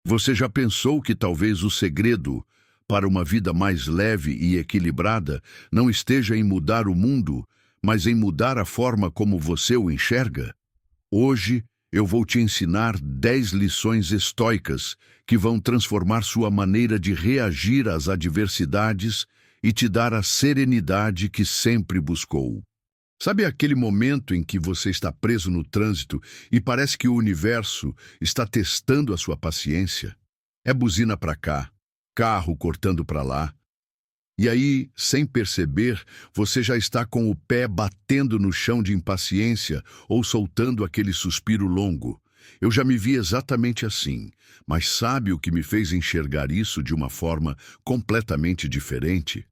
Você já pensou que talvez o segredo para uma vida mais leve e equilibrada não esteja em mudar o mundo, mas em mudar a forma como você o enxerga? Hoje eu vou te ensinar 10 lições estoicas que vão transformar sua maneira de reagir às adversidades e te dar a serenidade que sempre buscou. Sabe aquele momento em que você está preso no trânsito e parece que o universo está testando a sua paciência? É buzina para cá, carro cortando para lá. E aí, sem perceber, você já está com o pé batendo no chão de impaciência ou soltando aquele suspiro longo. Eu já me vi exatamente assim, mas sabe o que me fez enxergar isso de uma forma completamente diferente?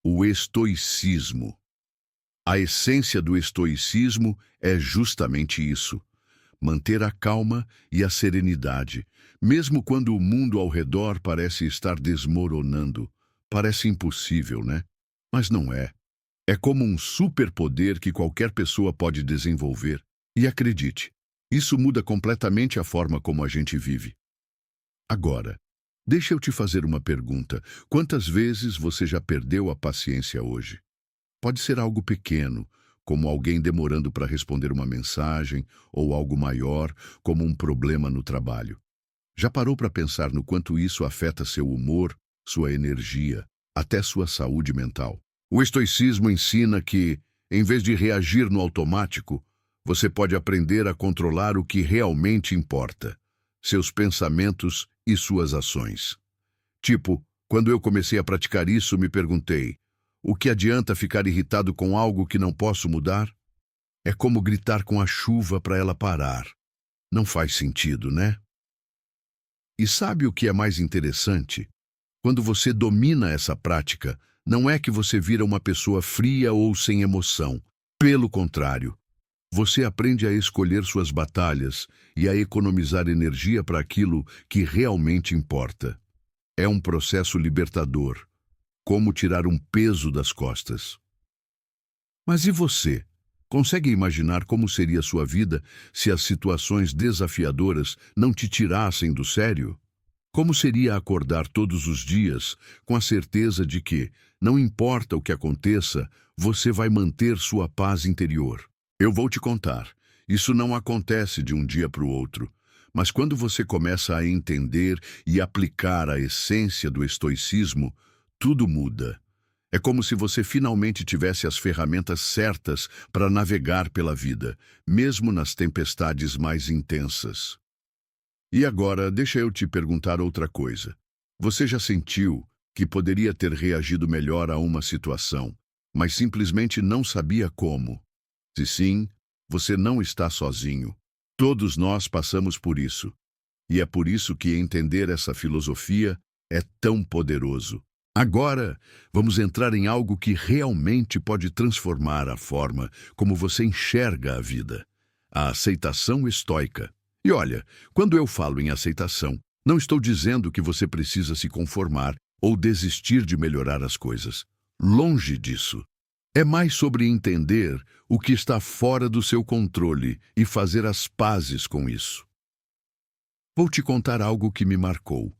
O estoicismo. A essência do estoicismo é justamente isso: manter a calma e a serenidade, mesmo quando o mundo ao redor parece estar desmoronando. Parece impossível, né? Mas não é. É como um superpoder que qualquer pessoa pode desenvolver. E acredite, isso muda completamente a forma como a gente vive. Agora, deixa eu te fazer uma pergunta. Quantas vezes você já perdeu a paciência hoje? Pode ser algo pequeno, como alguém demorando para responder uma mensagem, ou algo maior, como um problema no trabalho. Já parou para pensar no quanto isso afeta seu humor, sua energia, até sua saúde mental? O estoicismo ensina que, em vez de reagir no automático, você pode aprender a controlar o que realmente importa: seus pensamentos e suas ações. Tipo, quando eu comecei a praticar isso, me perguntei: o que adianta ficar irritado com algo que não posso mudar? É como gritar com a chuva para ela parar. Não faz sentido, né? E sabe o que é mais interessante? Quando você domina essa prática, não é que você vira uma pessoa fria ou sem emoção. Pelo contrário, você aprende a escolher suas batalhas e a economizar energia para aquilo que realmente importa. É um processo libertador. Como tirar um peso das costas. Mas e você? Consegue imaginar como seria sua vida se as situações desafiadoras não te tirassem do sério? Como seria acordar todos os dias com a certeza de que, não importa o que aconteça, você vai manter sua paz interior? Eu vou te contar, isso não acontece de um dia para o outro, mas quando você começa a entender e aplicar a essência do estoicismo, tudo muda. É como se você finalmente tivesse as ferramentas certas para navegar pela vida, mesmo nas tempestades mais intensas. E agora, deixa eu te perguntar outra coisa. Você já sentiu que poderia ter reagido melhor a uma situação, mas simplesmente não sabia como? Se sim, você não está sozinho. Todos nós passamos por isso. E é por isso que entender essa filosofia é tão poderoso. Agora, vamos entrar em algo que realmente pode transformar a forma como você enxerga a vida: a aceitação estoica. E olha, quando eu falo em aceitação, não estou dizendo que você precisa se conformar ou desistir de melhorar as coisas. Longe disso. É mais sobre entender o que está fora do seu controle e fazer as pazes com isso. Vou te contar algo que me marcou.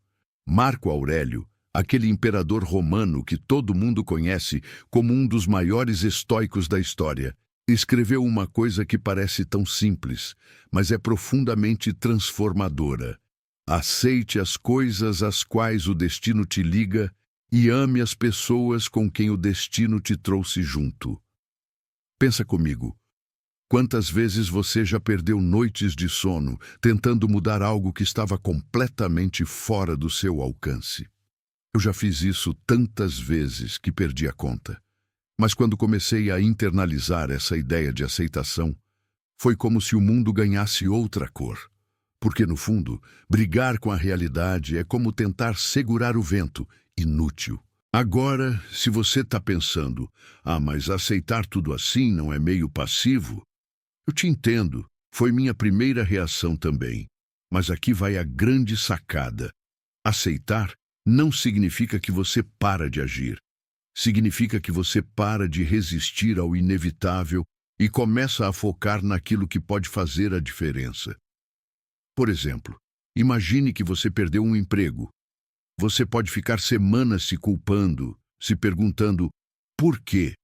Marco Aurélio, aquele imperador romano que todo mundo conhece como um dos maiores estoicos da história, escreveu uma coisa que parece tão simples, mas é profundamente transformadora. Aceite as coisas às quais o destino te liga e ame as pessoas com quem o destino te trouxe junto. Pensa comigo. Quantas vezes você já perdeu noites de sono tentando mudar algo que estava completamente fora do seu alcance? Eu já fiz isso tantas vezes que perdi a conta. Mas quando comecei a internalizar essa ideia de aceitação, foi como se o mundo ganhasse outra cor. Porque, no fundo, brigar com a realidade é como tentar segurar o vento, inútil. Agora, se você está pensando, mas aceitar tudo assim não é meio passivo? Eu te entendo, foi minha primeira reação também. Mas aqui vai a grande sacada. Aceitar não significa que você para de agir. Significa que você para de resistir ao inevitável e começa a focar naquilo que pode fazer a diferença. Por exemplo, Imagine que você perdeu um emprego. Você pode ficar semanas se culpando, se perguntando por quê?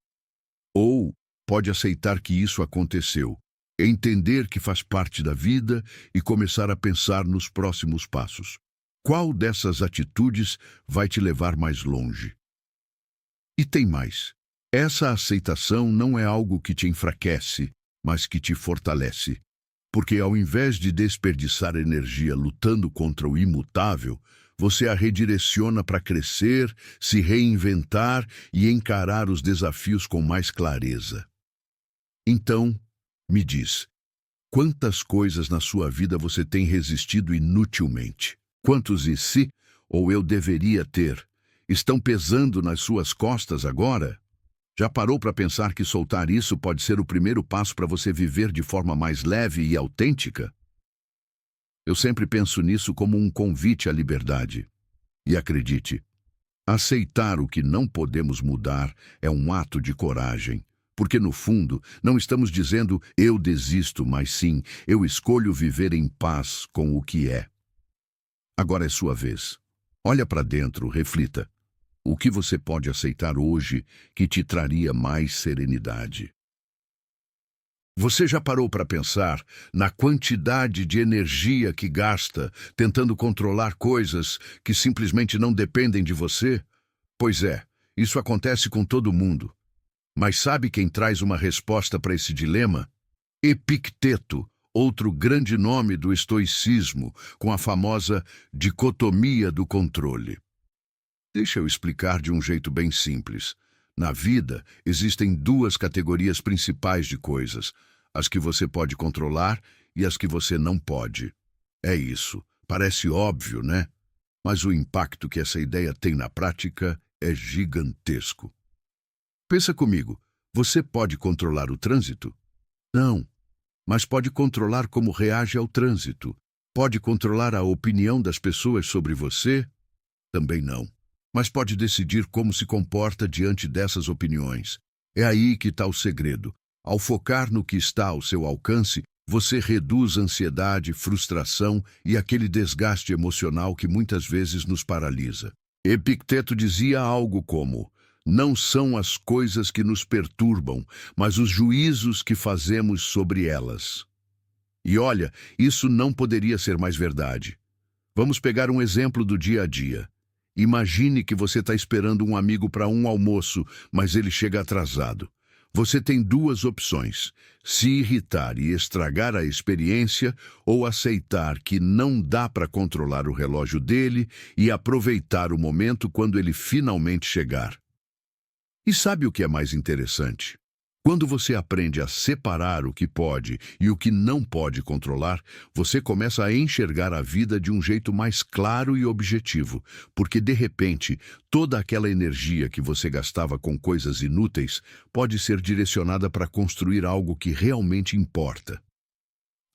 Ou pode aceitar que isso aconteceu, entender que faz parte da vida e começar a pensar nos próximos passos. Qual dessas atitudes vai te levar mais longe? E tem mais. Essa aceitação não é algo que te enfraquece, mas que te fortalece. Porque ao invés de desperdiçar energia lutando contra o imutável, você a redireciona para crescer, se reinventar e encarar os desafios com mais clareza. Então, me diz, quantas coisas na sua vida você tem resistido inutilmente? Quantos e se, ou eu deveria ter, estão pesando nas suas costas agora? Já parou para pensar que soltar isso pode ser o primeiro passo para você viver de forma mais leve e autêntica? Eu sempre penso nisso como um convite à liberdade. E acredite, aceitar o que não podemos mudar é um ato de coragem. Porque, no fundo, não estamos dizendo eu desisto, mas sim, eu escolho viver em paz com o que é. Agora é sua vez. Olha para dentro, reflita. O que você pode aceitar hoje que te traria mais serenidade? Você já parou para pensar na quantidade de energia que gasta tentando controlar coisas que simplesmente não dependem de você? Pois é, isso acontece com todo mundo. Mas sabe quem traz uma resposta para esse dilema? Epicteto, outro grande nome do estoicismo, com a famosa dicotomia do controle. Deixa eu explicar de um jeito bem simples. Na vida, existem duas categorias principais de coisas: as que você pode controlar e as que você não pode. É isso. Parece óbvio, né? Mas o impacto que essa ideia tem na prática é gigantesco. Pensa comigo, você pode controlar o trânsito? Não. Mas pode controlar como reage ao trânsito. Pode controlar a opinião das pessoas sobre você? Também não. Mas pode decidir como se comporta diante dessas opiniões. É aí que está o segredo. Ao focar no que está ao seu alcance, você reduz a ansiedade, frustração e aquele desgaste emocional que muitas vezes nos paralisa. Epicteto dizia algo como: não são as coisas que nos perturbam, mas os juízos que fazemos sobre elas. E olha, isso não poderia ser mais verdade. Vamos pegar um exemplo do dia a dia. Imagine que você está esperando um amigo para um almoço, mas ele chega atrasado. Você tem duas opções: se irritar e estragar a experiência, ou aceitar que não dá para controlar o relógio dele e aproveitar o momento quando ele finalmente chegar. E sabe o que é mais interessante? Quando você aprende a separar o que pode e o que não pode controlar, você começa a enxergar a vida de um jeito mais claro e objetivo, porque de repente, toda aquela energia que você gastava com coisas inúteis pode ser direcionada para construir algo que realmente importa.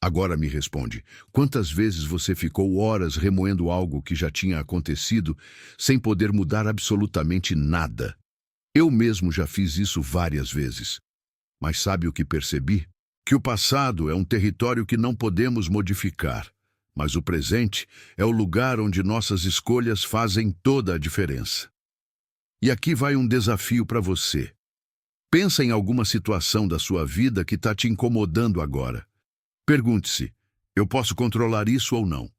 Agora me responde, quantas vezes você ficou horas remoendo algo que já tinha acontecido sem poder mudar absolutamente nada? Eu mesmo já fiz isso várias vezes. Mas sabe o que percebi? Que o passado é um território que não podemos modificar, mas o presente é o lugar onde nossas escolhas fazem toda a diferença. E aqui vai um desafio para você. Pensa em alguma situação da sua vida que está te incomodando agora. Pergunte-se: eu posso controlar isso ou não?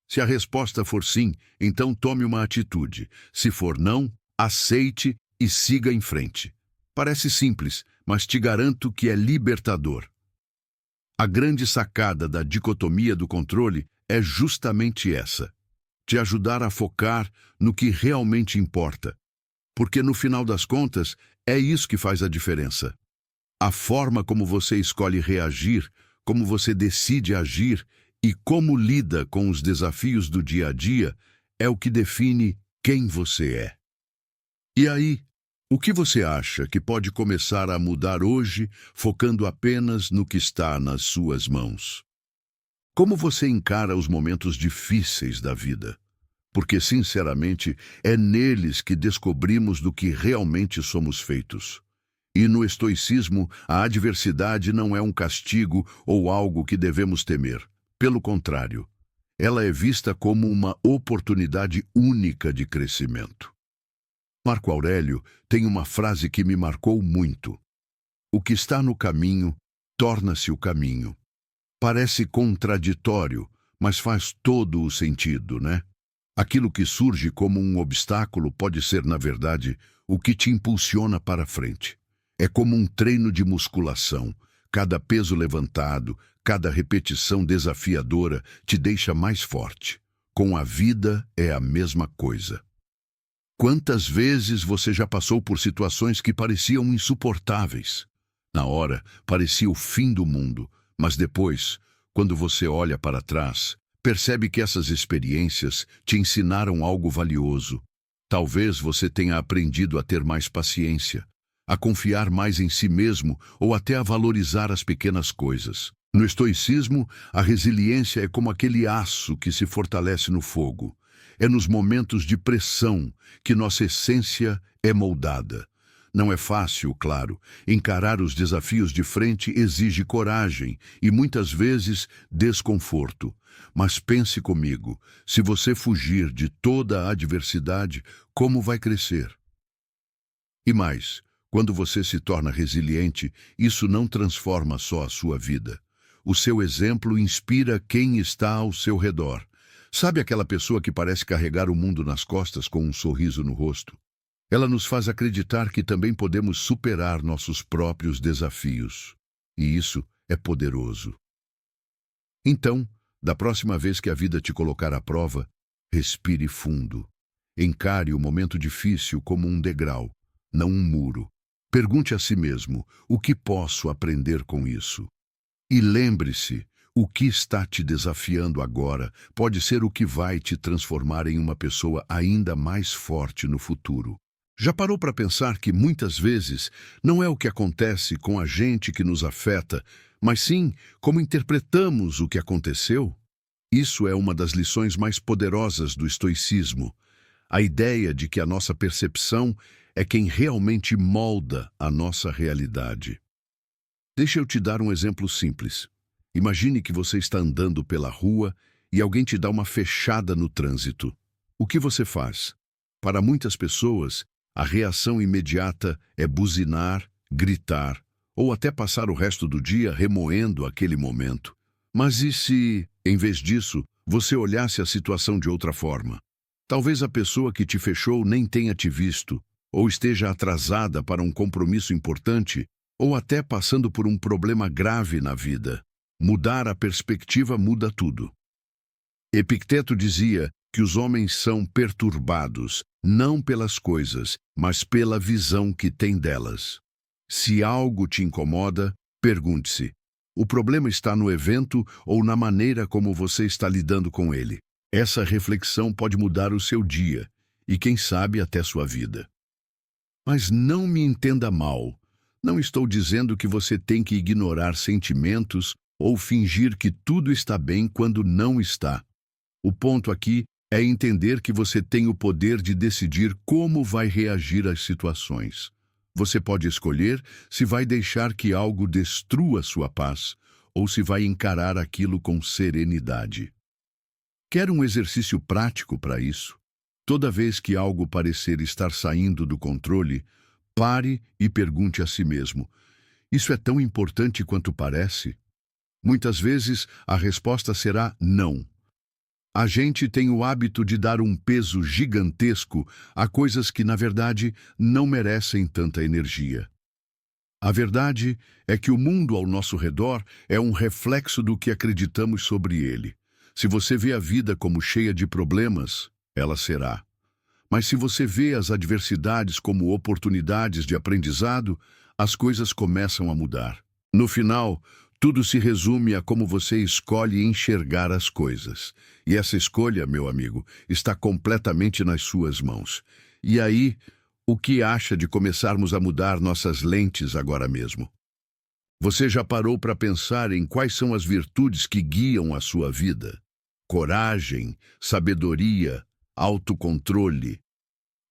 Se a resposta for sim, então tome uma atitude. Se for não, aceite e siga em frente. Parece simples, mas te garanto que é libertador. A grande sacada da dicotomia do controle é justamente essa: te ajudar a focar no que realmente importa. Porque no final das contas, é isso que faz a diferença. A forma como você escolhe reagir, como você decide agir e como lida com os desafios do dia a dia é o que define quem você é. E aí, o que você acha que pode começar a mudar hoje, focando apenas no que está nas suas mãos? Como você encara os momentos difíceis da vida? Porque, sinceramente, é neles que descobrimos do que realmente somos feitos. E no estoicismo, a adversidade não é um castigo ou algo que devemos temer. Pelo contrário, ela é vista como uma oportunidade única de crescimento. Marco Aurélio tem uma frase que me marcou muito. O que está no caminho, torna-se o caminho. Parece contraditório, mas faz todo o sentido, né? Aquilo que surge como um obstáculo pode ser, na verdade, o que te impulsiona para frente. É como um treino de musculação. Cada peso levantado, cada repetição desafiadora te deixa mais forte. Com a vida é a mesma coisa. Quantas vezes você já passou por situações que pareciam insuportáveis? Na hora, parecia o fim do mundo, mas depois, quando você olha para trás, percebe que essas experiências te ensinaram algo valioso. Talvez você tenha aprendido a ter mais paciência, a confiar mais em si mesmo ou até a valorizar as pequenas coisas. No estoicismo, a resiliência é como aquele aço que se fortalece no fogo. É nos momentos de pressão que nossa essência é moldada. Não é fácil, claro. Encarar os desafios de frente exige coragem e, muitas vezes, desconforto. Mas pense comigo, se você fugir de toda a adversidade, como vai crescer? E mais, quando você se torna resiliente, isso não transforma só a sua vida. O seu exemplo inspira quem está ao seu redor. Sabe aquela pessoa que parece carregar o mundo nas costas com um sorriso no rosto? Ela nos faz acreditar que também podemos superar nossos próprios desafios. E isso é poderoso. Então, da próxima vez que a vida te colocar à prova, respire fundo. Encare o momento difícil como um degrau, não um muro. Pergunte a si mesmo, o que posso aprender com isso? E lembre-se, o que está te desafiando agora pode ser o que vai te transformar em uma pessoa ainda mais forte no futuro. Já parou para pensar que muitas vezes não é o que acontece com a gente que nos afeta, mas sim como interpretamos o que aconteceu? Isso é uma das lições mais poderosas do estoicismo. A ideia de que a nossa percepção é quem realmente molda a nossa realidade. Deixa eu te dar um exemplo simples. Imagine que você está andando pela rua e alguém te dá uma fechada no trânsito. O que você faz? Para muitas pessoas, a reação imediata é buzinar, gritar, ou até passar o resto do dia remoendo aquele momento. Mas e se, em vez disso, você olhasse a situação de outra forma? Talvez a pessoa que te fechou nem tenha te visto, ou esteja atrasada para um compromisso importante, ou até passando por um problema grave na vida. Mudar a perspectiva muda tudo. Epicteto dizia que os homens são perturbados, não pelas coisas, mas pela visão que têm delas. Se algo te incomoda, pergunte-se: o problema está no evento ou na maneira como você está lidando com ele? Essa reflexão pode mudar o seu dia e, quem sabe, até sua vida. Mas não me entenda mal. Não estou dizendo que você tem que ignorar sentimentos ou fingir que tudo está bem quando não está. O ponto aqui é entender que você tem o poder de decidir como vai reagir às situações. Você pode escolher se vai deixar que algo destrua sua paz ou se vai encarar aquilo com serenidade. Quer um exercício prático para isso? Toda vez que algo parecer estar saindo do controle, pare e pergunte a si mesmo: isso é tão importante quanto parece? Muitas vezes a resposta será não. A gente tem o hábito de dar um peso gigantesco a coisas que, na verdade, não merecem tanta energia. A verdade é que o mundo ao nosso redor é um reflexo do que acreditamos sobre ele. Se você vê a vida como cheia de problemas, ela será. Mas se você vê as adversidades como oportunidades de aprendizado, as coisas começam a mudar. No final, tudo se resume a como você escolhe enxergar as coisas. E essa escolha, meu amigo, está completamente nas suas mãos. E aí, o que acha de começarmos a mudar nossas lentes agora mesmo? Você já parou para pensar em quais são as virtudes que guiam a sua vida? Coragem, sabedoria, autocontrole.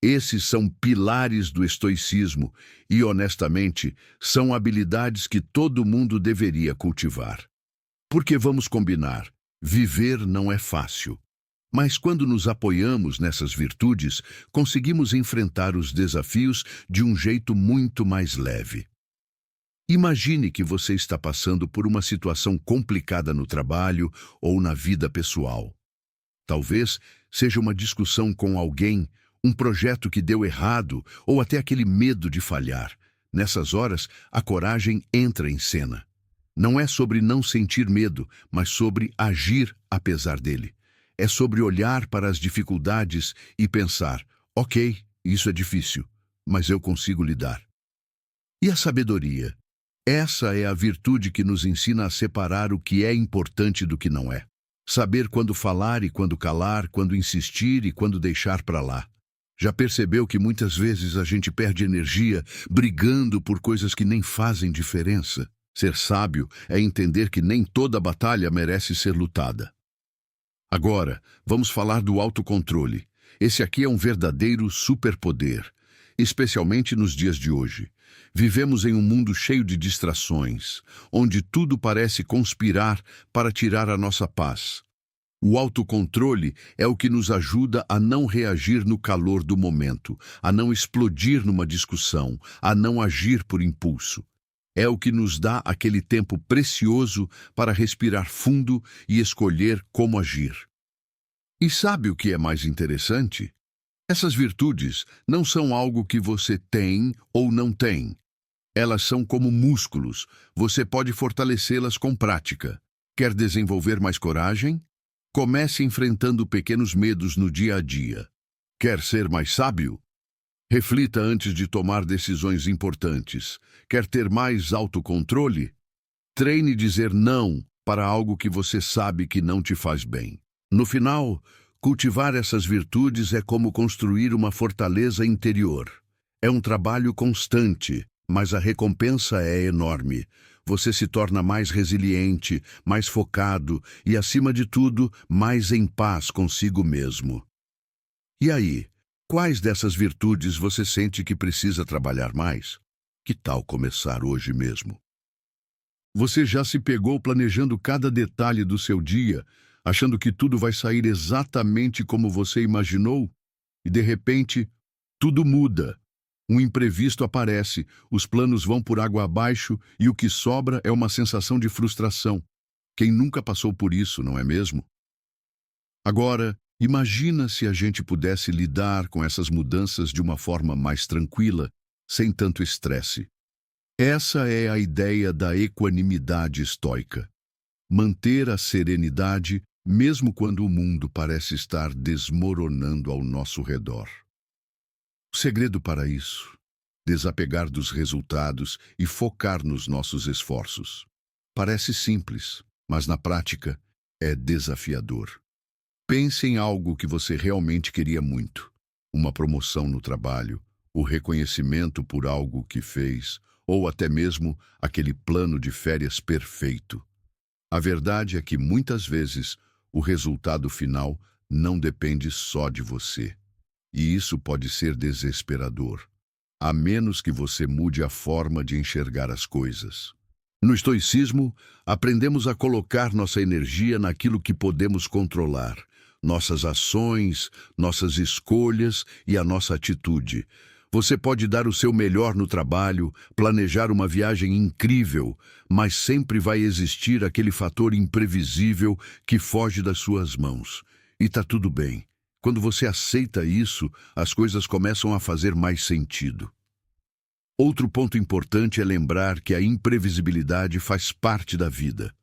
Esses são pilares do estoicismo e, honestamente, são habilidades que todo mundo deveria cultivar. Porque vamos combinar, Viver não é fácil. Mas quando nos apoiamos nessas virtudes, conseguimos enfrentar os desafios de um jeito muito mais leve. Imagine que você está passando por uma situação complicada no trabalho ou na vida pessoal. Talvez seja uma discussão com alguém, um projeto que deu errado ou até aquele medo de falhar. Nessas horas, a coragem entra em cena. Não é sobre não sentir medo, mas sobre agir apesar dele. É sobre olhar para as dificuldades e pensar: ok, isso é difícil, mas eu consigo lidar. E a sabedoria? Essa é a virtude que nos ensina a separar o que é importante do que não é. Saber quando falar e quando calar, quando insistir e quando deixar para lá. Já percebeu que muitas vezes a gente perde energia brigando por coisas que nem fazem diferença? Ser sábio é entender que nem toda batalha merece ser lutada. Agora, vamos falar do autocontrole. Esse aqui é um verdadeiro superpoder, especialmente nos dias de hoje. Vivemos em um mundo cheio de distrações, onde tudo parece conspirar para tirar a nossa paz. O autocontrole é o que nos ajuda a não reagir no calor do momento, a não explodir numa discussão, a não agir por impulso. É o que nos dá aquele tempo precioso para respirar fundo e escolher como agir. E sabe o que é mais interessante? Essas virtudes não são algo que você tem ou não tem. Elas são como músculos, você pode fortalecê-las com prática. Quer desenvolver mais coragem? Comece enfrentando pequenos medos no dia a dia. Quer ser mais sábio? Reflita antes de tomar decisões importantes. Quer ter mais autocontrole? Treine dizer não para algo que você sabe que não te faz bem. No final, cultivar essas virtudes é como construir uma fortaleza interior. É um trabalho constante, mas a recompensa é enorme. Você se torna mais resiliente, mais focado e, acima de tudo, mais em paz consigo mesmo. E aí, quais dessas virtudes você sente que precisa trabalhar mais? Que tal começar hoje mesmo? Você já se pegou planejando cada detalhe do seu dia, achando que tudo vai sair exatamente como você imaginou? E, de repente, tudo muda. Um imprevisto aparece, os planos vão por água abaixo e o que sobra é uma sensação de frustração. Quem nunca passou por isso, não é mesmo? Agora, imagina se a gente pudesse lidar com essas mudanças de uma forma mais tranquila, sem tanto estresse. Essa é a ideia da equanimidade estoica. Manter a serenidade, mesmo quando o mundo parece estar desmoronando ao nosso redor. O segredo para isso: desapegar dos resultados e focar nos nossos esforços. Parece simples, mas na prática é desafiador. Pense em algo que você realmente queria muito. Uma promoção no trabalho, o reconhecimento por algo que fez, ou até mesmo aquele plano de férias perfeito. A verdade é que muitas vezes o resultado final não depende só de você. E isso pode ser desesperador, a menos que você mude a forma de enxergar as coisas. No estoicismo, aprendemos a colocar nossa energia naquilo que podemos controlar, nossas ações, nossas escolhas e a nossa atitude. Você pode dar o seu melhor no trabalho, planejar uma viagem incrível, mas sempre vai existir aquele fator imprevisível que foge das suas mãos. E tá tudo bem. Quando você aceita isso, as coisas começam a fazer mais sentido. Outro ponto importante é lembrar que a imprevisibilidade faz parte da vida.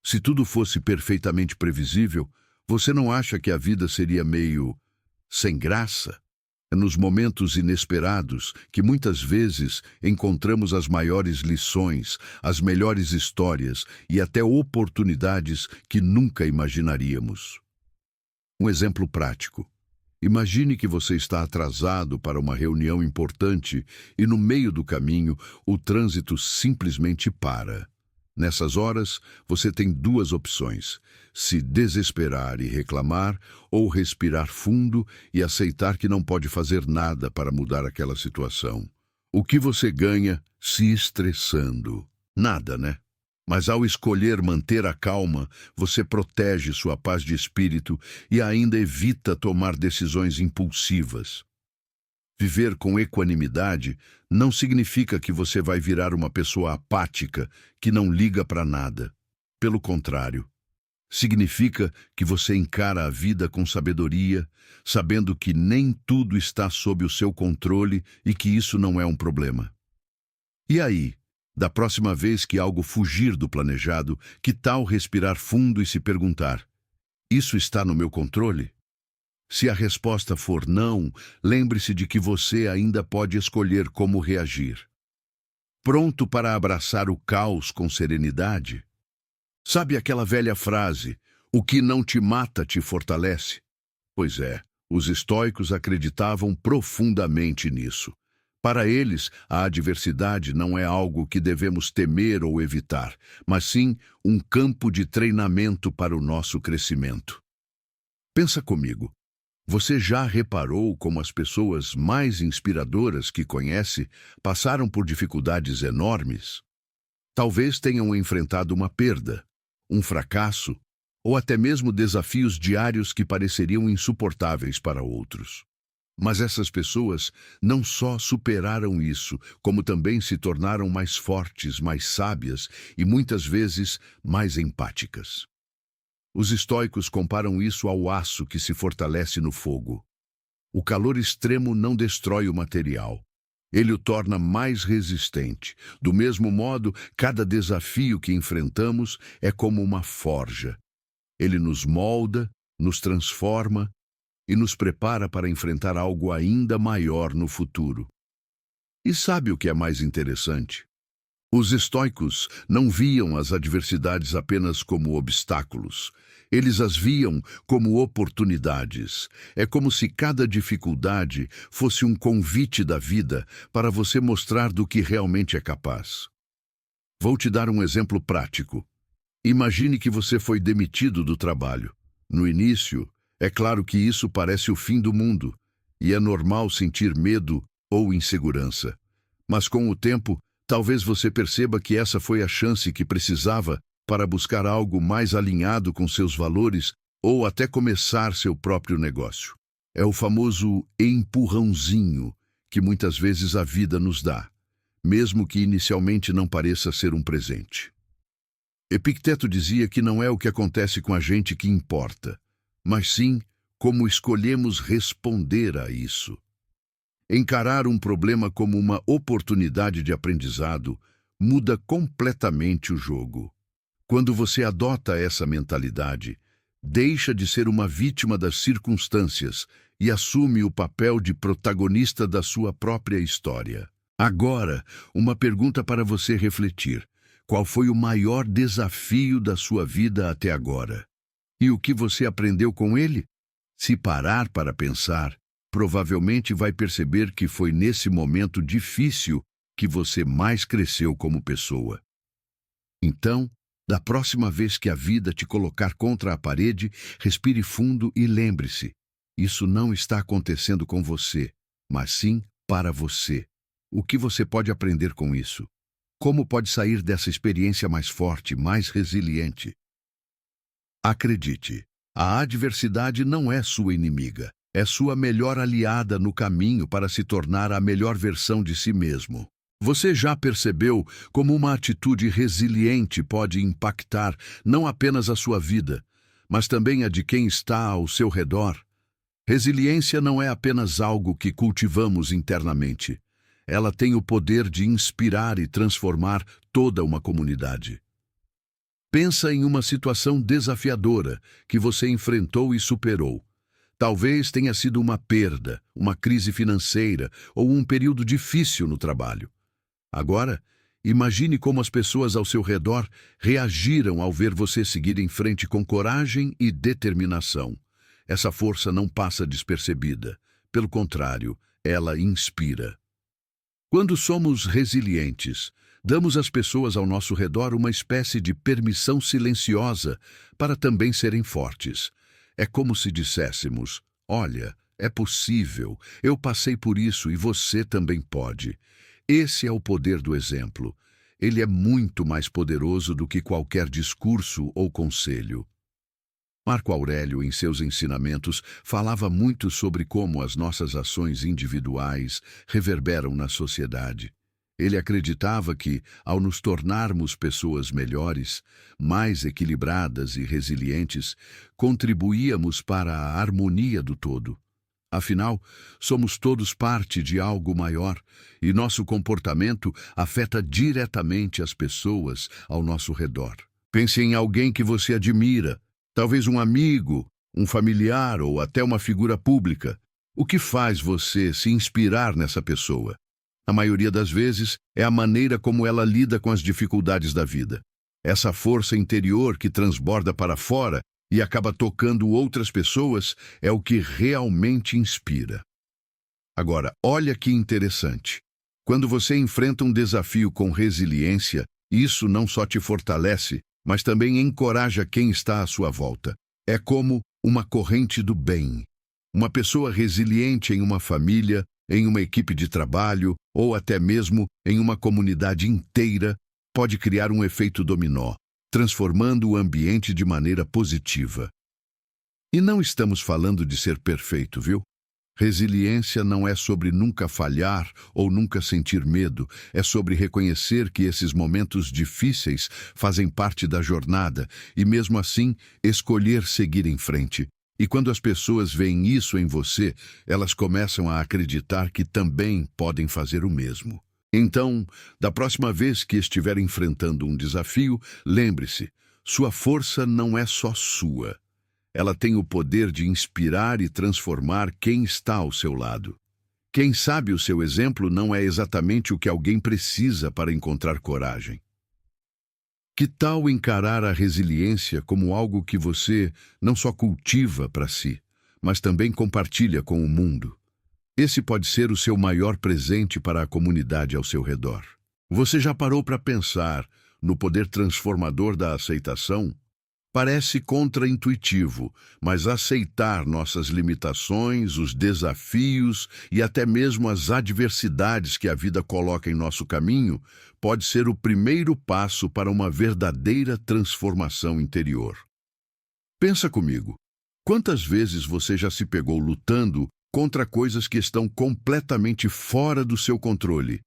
Se tudo fosse perfeitamente previsível, você não acha que a vida seria meio sem graça? É nos momentos inesperados que muitas vezes encontramos as maiores lições, as melhores histórias e até oportunidades que nunca imaginaríamos. Um exemplo prático. Imagine que você está atrasado para uma reunião importante e no meio do caminho o trânsito simplesmente para. Nessas horas, você tem duas opções: se desesperar e reclamar ou respirar fundo e aceitar que não pode fazer nada para mudar aquela situação. O que você ganha se estressando? Nada, né? Mas ao escolher manter a calma, você protege sua paz de espírito e ainda evita tomar decisões impulsivas. Viver com equanimidade não significa que você vai virar uma pessoa apática que não liga para nada. Pelo contrário, significa que você encara a vida com sabedoria, sabendo que nem tudo está sob o seu controle e que isso não é um problema. E aí, da próxima vez que algo fugir do planejado, que tal respirar fundo e se perguntar: isso está no meu controle? Se a resposta for não, lembre-se de que você ainda pode escolher como reagir. Pronto para abraçar o caos com serenidade? Sabe aquela velha frase, o que não te mata te fortalece? Pois é, os estoicos acreditavam profundamente nisso. Para eles, a adversidade não é algo que devemos temer ou evitar, mas sim um campo de treinamento para o nosso crescimento. Pensa comigo, você já reparou como as pessoas mais inspiradoras que conhece passaram por dificuldades enormes? Talvez tenham enfrentado uma perda, um fracasso, ou até mesmo desafios diários que pareceriam insuportáveis para outros. Mas essas pessoas não só superaram isso, como também se tornaram mais fortes, mais sábias e muitas vezes mais empáticas. Os estoicos comparam isso ao aço que se fortalece no fogo. O calor extremo não destrói o material. Ele o torna mais resistente. Do mesmo modo, cada desafio que enfrentamos é como uma forja. Ele nos molda, nos transforma e nos prepara para enfrentar algo ainda maior no futuro. E sabe o que é mais interessante? Os estoicos não viam as adversidades apenas como obstáculos. Eles as viam como oportunidades. É como se cada dificuldade fosse um convite da vida para você mostrar do que realmente é capaz. Vou te dar um exemplo prático. Imagine que você foi demitido do trabalho. No início, é claro que isso parece o fim do mundo, e é normal sentir medo ou insegurança. Mas com o tempo, talvez você perceba que essa foi a chance que precisava para buscar algo mais alinhado com seus valores ou até começar seu próprio negócio. É o famoso empurrãozinho que muitas vezes a vida nos dá, mesmo que inicialmente não pareça ser um presente. Epicteto dizia que não é o que acontece com a gente que importa, mas sim como escolhemos responder a isso. Encarar um problema como uma oportunidade de aprendizado muda completamente o jogo. Quando você adota essa mentalidade, deixa de ser uma vítima das circunstâncias e assume o papel de protagonista da sua própria história. Agora, uma pergunta para você refletir. Qual foi o maior desafio da sua vida até agora? E o que você aprendeu com ele? Se parar para pensar, provavelmente vai perceber que foi nesse momento difícil que você mais cresceu como pessoa. Então, da próxima vez que a vida te colocar contra a parede, respire fundo e lembre-se, isso não está acontecendo com você, mas sim para você. O que você pode aprender com isso? Como pode sair dessa experiência mais forte, mais resiliente? Acredite, a adversidade não é sua inimiga, é sua melhor aliada no caminho para se tornar a melhor versão de si mesmo. Você já percebeu como uma atitude resiliente pode impactar não apenas a sua vida, mas também a de quem está ao seu redor? Resiliência não é apenas algo que cultivamos internamente. Ela tem o poder de inspirar e transformar toda uma comunidade. Pensa em uma situação desafiadora que você enfrentou e superou. Talvez tenha sido uma perda, uma crise financeira ou um período difícil no trabalho. Agora, imagine como as pessoas ao seu redor reagiram ao ver você seguir em frente com coragem e determinação. Essa força não passa despercebida. Pelo contrário, ela inspira. Quando somos resilientes, damos às pessoas ao nosso redor uma espécie de permissão silenciosa para também serem fortes. É como se disséssemos: olha, é possível, eu passei por isso e você também pode. Esse é o poder do exemplo. ele é muito mais poderoso do que qualquer discurso ou conselho. Marco Aurélio, em seus ensinamentos, falava muito sobre como as nossas ações individuais reverberam na sociedade. Ele acreditava que, ao nos tornarmos pessoas melhores, mais equilibradas e resilientes, contribuíamos para a harmonia do todo. Afinal, somos todos parte de algo maior e nosso comportamento afeta diretamente as pessoas ao nosso redor. Pense em alguém que você admira, talvez um amigo, um familiar ou até uma figura pública. O que faz você se inspirar nessa pessoa? A maioria das vezes, é a maneira como ela lida com as dificuldades da vida. Essa força interior que transborda para fora e acaba tocando outras pessoas é o que realmente inspira. Agora, olha que interessante. Quando você enfrenta um desafio com resiliência, isso não só te fortalece, mas também encoraja quem está à sua volta. É como uma corrente do bem. Uma pessoa resiliente em uma família, em uma equipe de trabalho ou até mesmo em uma comunidade inteira pode criar um efeito dominó, transformando o ambiente de maneira positiva. E não estamos falando de ser perfeito, viu? Resiliência não é sobre nunca falhar ou nunca sentir medo, é sobre reconhecer que esses momentos difíceis fazem parte da jornada e, mesmo assim, escolher seguir em frente. E quando as pessoas veem isso em você, elas começam a acreditar que também podem fazer o mesmo. Então, da próxima vez que estiver enfrentando um desafio, lembre-se, sua força não é só sua. Ela tem o poder de inspirar e transformar quem está ao seu lado. Quem sabe o seu exemplo não é exatamente o que alguém precisa para encontrar coragem. Que tal encarar a resiliência como algo que você não só cultiva para si, mas também compartilha com o mundo? Esse pode ser o seu maior presente para a comunidade ao seu redor. Você já parou para pensar no poder transformador da aceitação? Parece contraintuitivo, mas aceitar nossas limitações, os desafios e até mesmo as adversidades que a vida coloca em nosso caminho pode ser o primeiro passo para uma verdadeira transformação interior. Pensa comigo, quantas vezes você já se pegou lutando contra coisas que estão completamente fora do seu controle?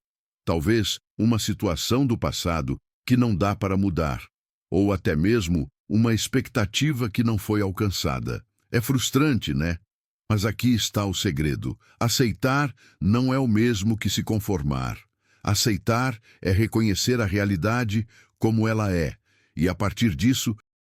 Talvez uma situação do passado que não dá para mudar, ou até mesmo uma expectativa que não foi alcançada. É frustrante, né? Mas aqui está o segredo. Aceitar não é o mesmo que se conformar. Aceitar é reconhecer a realidade como ela é, e a partir disso,